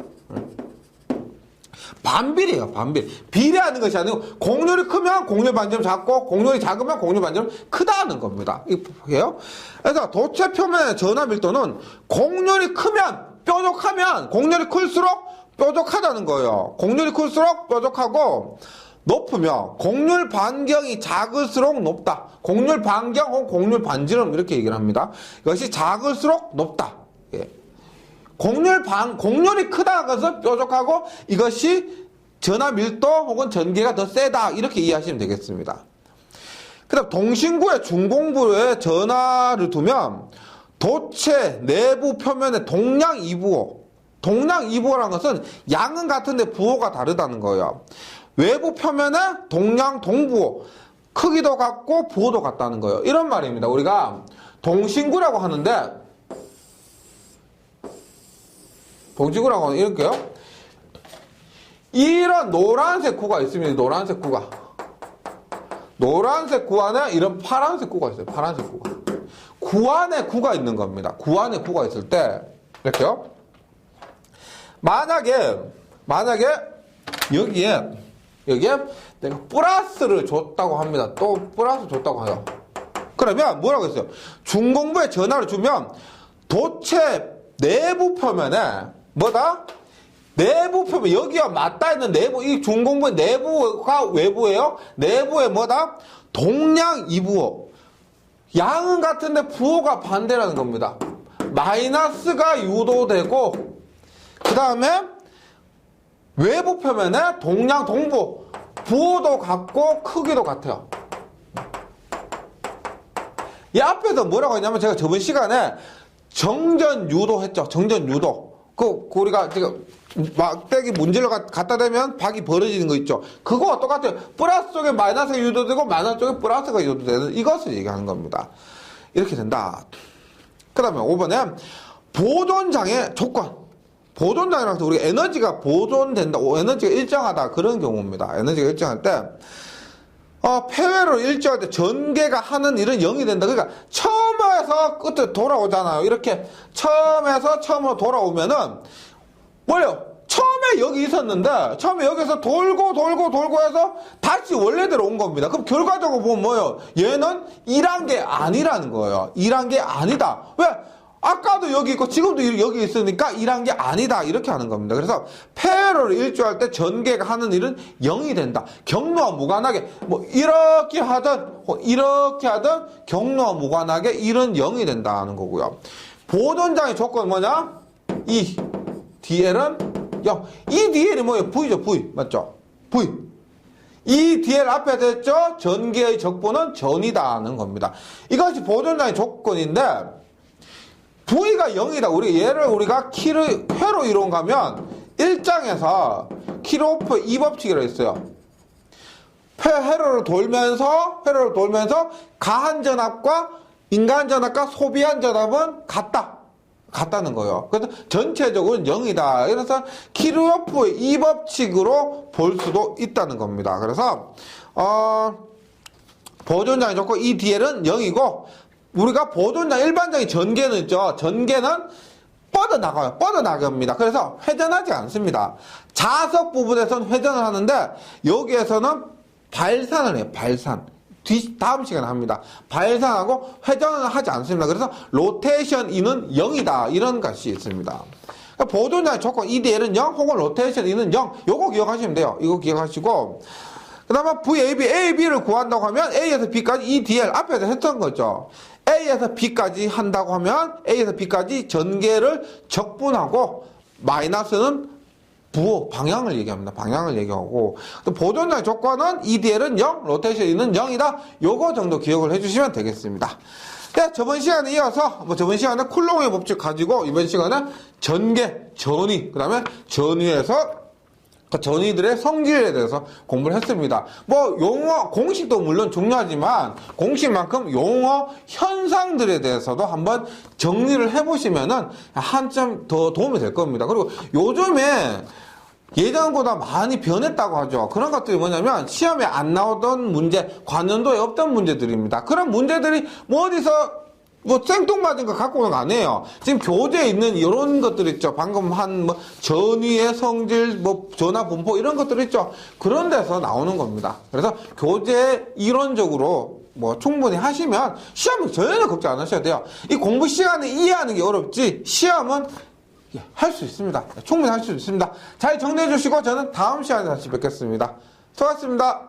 반비례예요. 반비례. 비례하는 것이 아니고 곡률이 크면 곡률 반지름 작고 곡률이 작으면 곡률 반지름 크다는 겁니다. 이게요. 그래서 도체 표면의 전하 밀도는 곡률이 크면 뾰족하면 곡률이 클수록 뾰족하다는 거예요. 곡률이 클수록 뾰족하고 높으며 곡률 반경이 작을수록 높다. 곡률 반경 혹은 곡률 반지름 이렇게 얘기를 합니다. 이것이 작을수록 높다. 예. 곡률이 크다는 것은 뾰족하고 이것이 전하 밀도 혹은 전개가 더 세다 이렇게 이해하시면 되겠습니다. 그 다음 동신구에 중공부에 전하를 두면 도체 내부 표면에 동량 이부호. 동량 이부호라는 것은 양은 같은데 부호가 다르다는 거예요. 외부 표면에 동량 동부호. 크기도 같고 부호도 같다는 거예요. 이런 말입니다. 우리가 동신구라고 하는데 동신구라고 하는 이렇게요. 이런 노란색 구가 있습니다. 노란색 구가. 노란색 구 안에 이런 파란색 구가 있어요. 파란색 구가. 구 안에 구가 있는 겁니다. 구 안에 구가 있을 때 이렇게요. 만약에 여기에 내가 플러스를 줬다고 합니다. 또 플러스 줬다고 해요. 그러면 뭐라고 했어요? 중공부에 전하를 주면 도체 내부 표면에 뭐다? 내부 표면 여기와 맞닿아 있는 내부 이 중공부의 내부가 외부예요. 내부에 뭐다? 동량 이부호. 양은 같은데 부호가 반대라는 겁니다. 마이너스가 유도되고 그 다음에 외부 표면에 동량 동부 부호도 같고 크기도 같아요. 이 앞에서 뭐라고 했냐면 제가 저번 시간에 정전 유도 했죠. 정전 유도. 우리가 지금 막대기 문질러 갖다 대면 박이 벌어지는 거 있죠. 그거와 똑같아요. 플러스 쪽에 마이너스가 유도되고 마이너스 쪽에 플러스가 유도되는 이것을 얘기하는 겁니다. 이렇게 된다. 그 다음에 5번에 보존장애 조건. 보존장애라고 해서 우리가 에너지가 보존된다, 에너지가 일정하다 그런 경우입니다. 에너지가 일정할 때 폐회로 일정할 때 전개가 하는 일은 0이 된다. 그러니까 처음에서 끝에 돌아오잖아요. 이렇게 처음에서 처음으로 돌아오면은 뭐예요? 처음에 여기 있었는데 처음에 여기서 돌고 해서 다시 원래대로 온 겁니다. 그럼 결과적으로 보면 뭐예요? 얘는 일한 게 아니라는 거예요. 일한 게 아니다. 왜? 아까도 여기 있고 지금도 여기 있으니까 일한 게 아니다. 이렇게 하는 겁니다. 그래서 폐회로를 일조할 때 전개가 하는 일은 0이 된다. 경로와 무관하게 뭐 이렇게 하든 경로와 무관하게 일은 0이 된다는 거고요. 보존장애 조건은 뭐냐? 이 DL은 0. 이 DL이 뭐예요? V죠, V. 맞죠? V. 이 DL 앞에 됐죠? 전개의 적분은 전이다는 겁니다. 이것이 보존장애 조건인데, V가 0이다. 우리가 키를 회로 이론가 하면 1장에서 키로프 2법칙이라고 있어요. 회로를 돌면서 가한전압과 인간전압과 소비한전압은 같다는 거예요. 그래서 전체적으로는 0이다. 그래서 키로프의 2법칙으로 볼 수도 있다는 겁니다. 그래서 보존장애 조건 이 DL은 0이고 우리가 보존장 일반적인 전개는 있죠. 전개는 뻗어나갑니다. 그래서 회전하지 않습니다. 자석 부분에서는 회전을 하는데 여기에서는 발산을 해요. 다음 시간에 합니다. 발산하고 회전을 하지 않습니다. 그래서 로테이션 E는 0이다. 이런 것이 있습니다. 보존장애 조건 EDL은 0 혹은 로테이션 E는 0. 요거 기억하시면 돼요. 이거 기억하시고 그 다음에 VAB, AB를 구한다고 하면 A에서 B까지 EDL 앞에서 했던 거죠. A에서 B까지 한다고 하면 A에서 B까지 전개를 적분하고 마이너스는 부호, 방향을 얘기합니다. 방향을 얘기하고 보존장애 조건은 EDL은 0, 로테이션은 0이다. 요거 정도 기억을 해주시면 되겠습니다. 네, 저번 시간에 이어서 저번 시간에 쿨롱의 법칙 가지고 이번 시간은 전개, 전위, 그 다음에 전위에서 전위들의 성질에 대해서 공부를 했습니다. 용어, 공식도 물론 중요하지만 공식만큼 용어 현상들에 대해서도 한번 정리를 해보시면은 한점 더 도움이 될 겁니다. 그리고 요즘에 예전보다 많이 변했다고 하죠. 그런 것들이 뭐냐면 시험에 안 나오던 문제, 관련도에 없던 문제들입니다. 그런 문제들이 어디서 생뚱맞은 거 갖고 오는 거 아니에요. 지금 교재에 있는 이런 것들 있죠. 방금 한 전위의 성질, 전화 분포 이런 것들 있죠. 그런 데서 나오는 겁니다. 그래서 교재 이론적으로 충분히 하시면 시험은 전혀 걱정 안 하셔야 돼요. 이 공부 시간에 이해하는 게 어렵지 시험은 할 수 있습니다. 충분히 할 수 있습니다. 잘 정리해 주시고 저는 다음 시간에 다시 뵙겠습니다. 수고하셨습니다.